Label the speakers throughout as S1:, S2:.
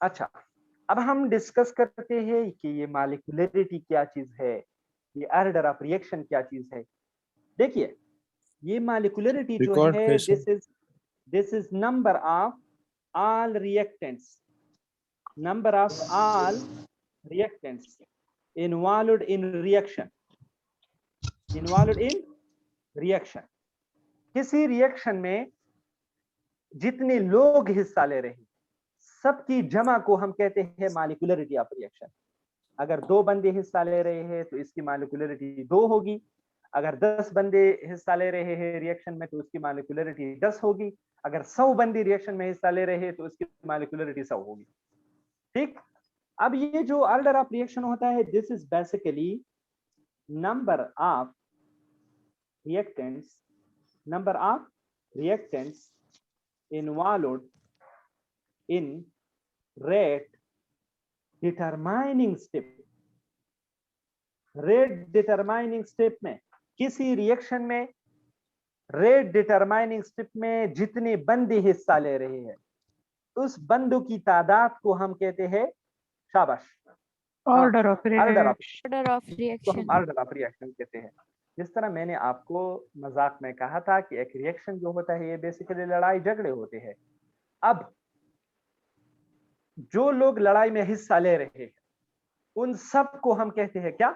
S1: अच्छा, अब हम डिस्कस करते हैं कि ये मॉलिक्यूलरिटी क्या चीज है, ये ऑर्डर ऑफ रिएक्शन क्या चीज है। देखिए, ये मॉलिक्यूलरिटी जो
S2: रिकॉर्ड
S1: है,
S2: question.
S1: This is number of all reactants, number of all reactants involved in reaction, involved in reaction। किसी रिएक्शन में जितने लोग हिस्सा ले रहे हैं सबकी जमा को हम कहते हैं मॉलिक्यूलरिटी ऑफ रिएक्शन। अगर 2 बंदे हिस्सा ले रहे हैं तो इसकी मॉलिक्यूलरिटी 2 होगी। अगर 10 बंदे हिस्सा ले रहे हैं रिएक्शन में तो उसकी मॉलिक्यूलरिटी 10 होगी। अगर 100 बंदे रिएक्शन में हिस्सा ले रहे हैं तो उसकी मॉलिक्यूलरिटी 100 होगी। ठीक। अब ये जो ऑर्डर ऑफ रिएक्शन होता है, this is basically number of reactants, number of reactants involved in rate determining step. Rate determining step में, किसी रिएक्शन में रेट डिटरमाइनिंग स्टेप में जितने बंदे हिस्सा ले रहे हैं उस बंदों की तादाद को हम कहते हैं, शाबाश,
S3: order of
S1: order of,
S3: reaction.
S1: तो हम ऑर्डर ऑफ रिएक्शन कहते हैं। जिस तरह मैंने आपको मजाक में कहा था कि एक रिएक्शन जो होता है ये बेसिकली लड़ाई झगड़े होते हैं। अब जो लोग लड़ाई में हिस्सा ले रहे हैं उन सब को हम कहते हैं क्या,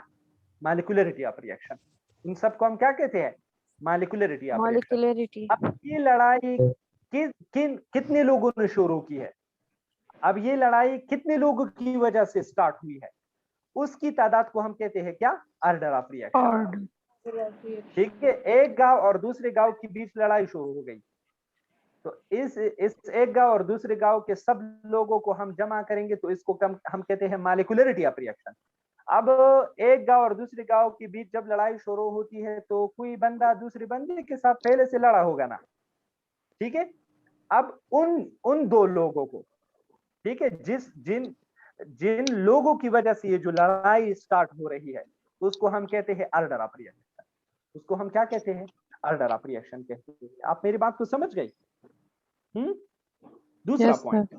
S1: मॉलिक्यूलरिटी ऑफ रिएक्शन। उन सब को हम क्या कहते हैं, मॉलिक्यूलरिटी ऑफ रिएक्शन। अब ये लड़ाई कितने लोगों ने शुरू की है, अब ये लड़ाई कितने लोगों की वजह से स्टार्ट हुई है, उसकी तादाद को हम कहते हैं क्या, ऑर्डर ऑफ रिएक्शन। ठीक है, एक गांव और दूसरे गांव के बीच लड़ाई शुरू हो गई तो इस एक गांव और दूसरे गांव के सब लोगों को हम जमा करेंगे तो इसको हम कहते हैं मॉलिक्यूलरिटी ऑफ रिएक्शन। अब एक गांव और दूसरे गांव के बीच जब लड़ाई शुरू होती है तो कोई बंदा दूसरे बंदे के साथ पहले से लड़ा होगा ना, ठीक है। अब उन 2 लोगों को, ठीक है, जिन जिन लोगों की वजह से ये जो लड़ाई स्टार्ट हो रही है उसको हम कहते हैं ऑर्डर ऑफ रिएक्शन। उसको हम क्या कहते हैं, ऑर्डर ऑफ रिएक्शन कहते हैं। आप मेरी बात को समझ गए? दूसरा point,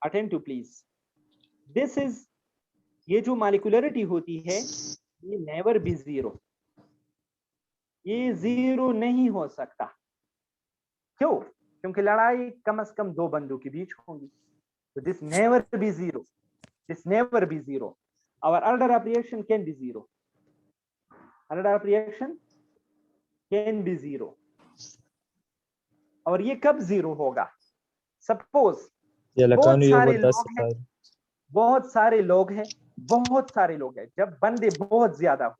S1: attentive please, this is, ये जो मॉलिक्यूलरिटी होती है ये नेवर बी जीरो, ये जीरो नहीं हो सकता। क्यों? क्योंकि लड़ाई कम से कम 2 बंदों के बीच होगी। So this never be zero. This never be zero. Our order of reaction can be zero. Order of reaction can be zero. और ये कब जीरो होगा? सपोज बहुत सारे लोग हैं, बहुत सारे लोग हैं, बहुत सारे लोग हैं, जब बंदे बहुत ज्यादा हो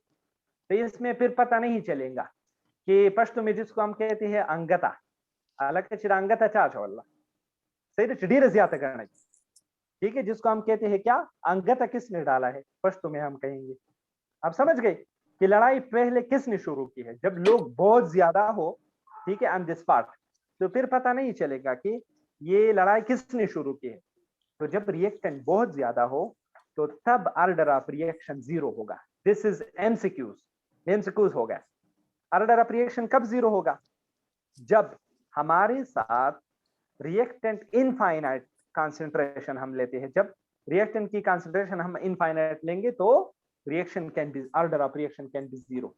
S1: तो इसमें फिर पता नहीं चलेगा कि पश्तो में जिसको हम कहते हैं अंगता, हालांकि चिरांगता चाचा वाला सही ढेर ज्यादा करना, ठीक है, जिसको हम कहते हैं क्या, अंगता किसने डाला है, पश्तो में हम कहेंगे। आप समझ गए कि लड़ाई पहले किसने शुरू की है, जब लोग बहुत ज्यादा हो, ठीक है, ऑन दिस पार्ट, तो फिर पता नहीं चलेगा कि ये लड़ाई किसने शुरू की है। तो जब रिएक्टेंट बहुत ज्यादा हो तो तब ऑर्डर ऑफ रिएक्शन जीरो होगा। दिस इज एमसीक्यूज हो गया। ऑर्डर ऑफ रिएक्शन कब जीरो होगा, जब हमारे साथ रिएक्टेंट इनफाइनाइट कंसंट्रेशन हम लेते हैं। जब रिएक्टेंट की कंसंट्रेशन हम इनफाइनाइट लेंगे तो reaction can be, order of reaction can be zero.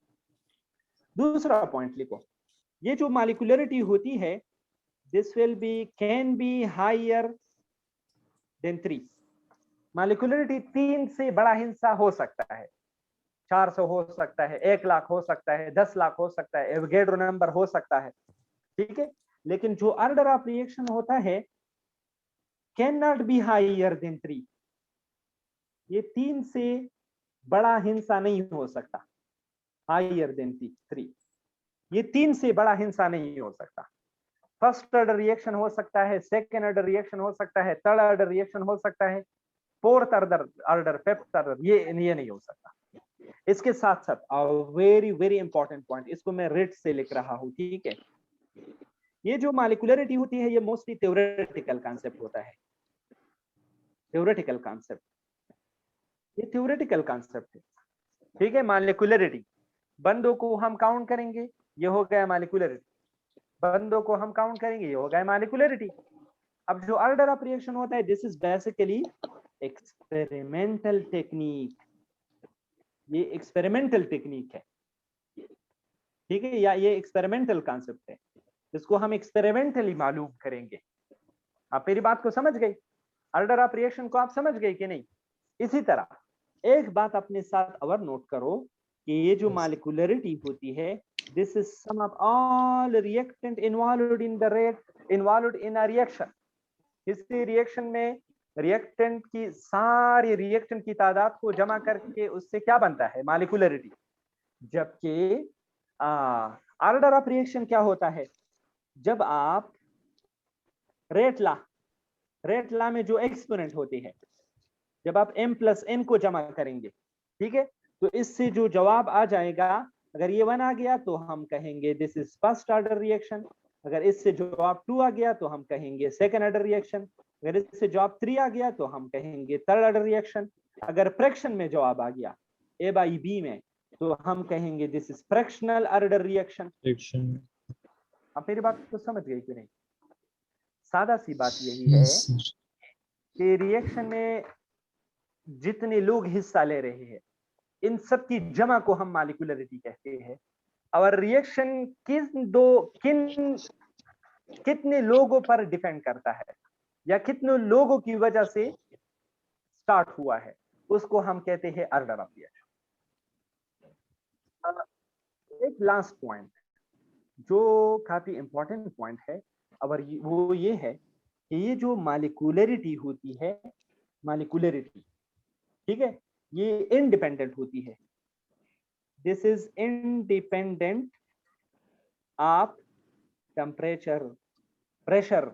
S1: दूसरा पॉइंट लिखो, ये जो मॉलिक्यूलरिटी होती है this will be, can be higher than 3। Molecularity 3 से बड़ा हिस्सा हो सकता है, 400 हो सकता है, 1 लाख हो सकता है, 10 लाख हो सकता है, एवोगैड्रो नंबर हो सकता है, ठीक है। लेकिन जो ऑर्डर ऑफ रिएक्शन होता है can not be higher than 3, ये 3 से बड़ा हिस्सा नहीं हो सकता, हायर देन 3, ये 3 से बड़ा हिस्सा नहीं हो सकता। फर्स्ट ऑर्डर रिएक्शन हो सकता है, सेकेंड ऑर्डर रिएक्शन हो सकता है, थर्ड ऑर्डर रिएक्शन हो सकता है, फोर्थ ऑर्डर, फिफ्थ ऑर्डर, ये नहीं हो सकता। इसके साथ साथ वेरी वेरी इंपॉर्टेंट पॉइंट, इसको मैं रेड से लिख रहा हूं, ठीक है। ये जो मॉलिक्यूलरिटी होती है ये मोस्टली थ्योरेटिकल कॉन्सेप्ट होता है, थ्योरेटिकल कॉन्सेप्ट, ये थ्योरेटिकल कॉन्सेप्ट है, ठीक है। मॉलिक्यूलरिटी, बंदों को हम काउंट करेंगे, ये हो गया मॉलिक्यूलरिटी, बंदों को हम काउंट करेंगे, ये हो गया मॉलिक्यूलरिटी। अब जो ऑर्डर ऑफ रिएक्शन होता है, this is basically experimental technique, ये एक्सपेरिमेंटल टेक्निक है, ठीक है, या ये एक्सपेरिमेंटल कॉन्सेप्ट है, जिसको हम एक्सपेरिमेंटली मालूम करेंगे। आप मेरी बात को समझ गए? ऑर्डर ऑफ रिएक्शन को आप समझ गए कि नहीं? इसी तरह एक बात अपने साथ और नोट करो कि ये जो मॉलिक्यूलरिटी होती है, this is sum of all reactant involved in the rate involved in a reaction. इसी रिएक्शन में रिएक्टेंट की सारी रिएक्टेंट की तादाद को जमा करके उससे क्या बनता है? मॉलिक्यूलरिटी। जबकि ऑर्डर ऑफ रिएक्शन क्या होता है? जब आप रेट लॉ में जो एक्सपोनेंट होती है, जब आप m+n को जमा करेंगे, ठीक है, तो इससे जो जवाब आ जाएगा, अगर ये 1 आ गया तो हम कहेंगे this is first order reaction, अगर इससे जवाब 2 आ गया तो हम कहेंगे सेकंड ऑर्डर रिएक्शन, अगर इससे जवाब 3 आ गया तो हम कहेंगे थर्ड ऑर्डर रिएक्शन, अगर फ्रैक्शन में जवाब आ गया a/b में तो हम कहेंगे this is fractional order reaction. आप मेरी बात को समझ गए कि नहीं? सादा सी बात यही है कि रिएक्शन में जितने लोग हिस्सा ले रहे हैं, इन सब की जमा को हम मॉलिक्यूलरिटी कहते हैं। और रिएक्शन कितने लोगों पर डिपेंड करता है या कितने लोगों की वजह से स्टार्ट हुआ है, उसको हम कहते हैं ऑर्डर ऑफ रिएक्शन। एक लास्ट पॉइंट जो काफी इंपॉर्टेंट पॉइंट है, और वो ये है कि ये जो मॉलिक्यूलरिटी होती है, मॉलिक्यूलरिटी, ठीक है, ये इंडिपेंडेंट होती है। This is independent of temperature, pressure,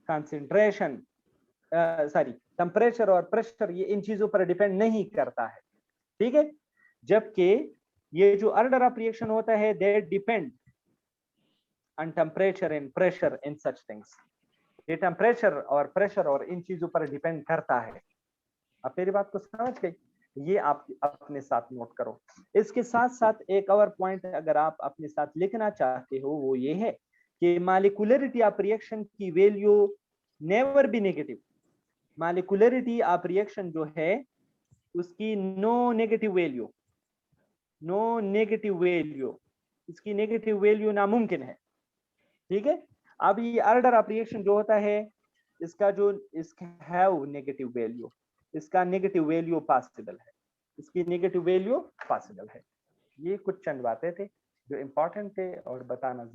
S1: concentration, temperature और प्रेशर, ये इन चीजों पर डिपेंड नहीं करता है, ठीक है। जबकि ये जो ऑर्डर ऑफ रिएक्शन होता है, they depend on temperature and pressure in such things. ये टेम्परेचर और प्रेशर और इन चीजों पर डिपेंड करता है। आप मेरी बात को समझ गए? ये आप अपने साथ नोट करो। इसके साथ साथ एक और पॉइंट अगर आप अपने साथ लिखना चाहते हो, वो ये है कि मॉलिक्यूलरिटी ऑफ रिएक्शन की value never be negative. Molecularity of reaction जो है उसकी no negative value, no negative value, इसकी नेगेटिव वैल्यू नामुमकिन है, ठीक है। अब ये ऑर्डर ऑफ रिएक्शन जो होता है, इसका हैव नेगेटिव वैल्यू, इसका नेगेटिव वैल्यू पॉसिबल है, इसकी नेगेटिव वैल्यू पॉसिबल है। ये कुछ चंद बातें थे जो इंपॉर्टेंट थे और बताना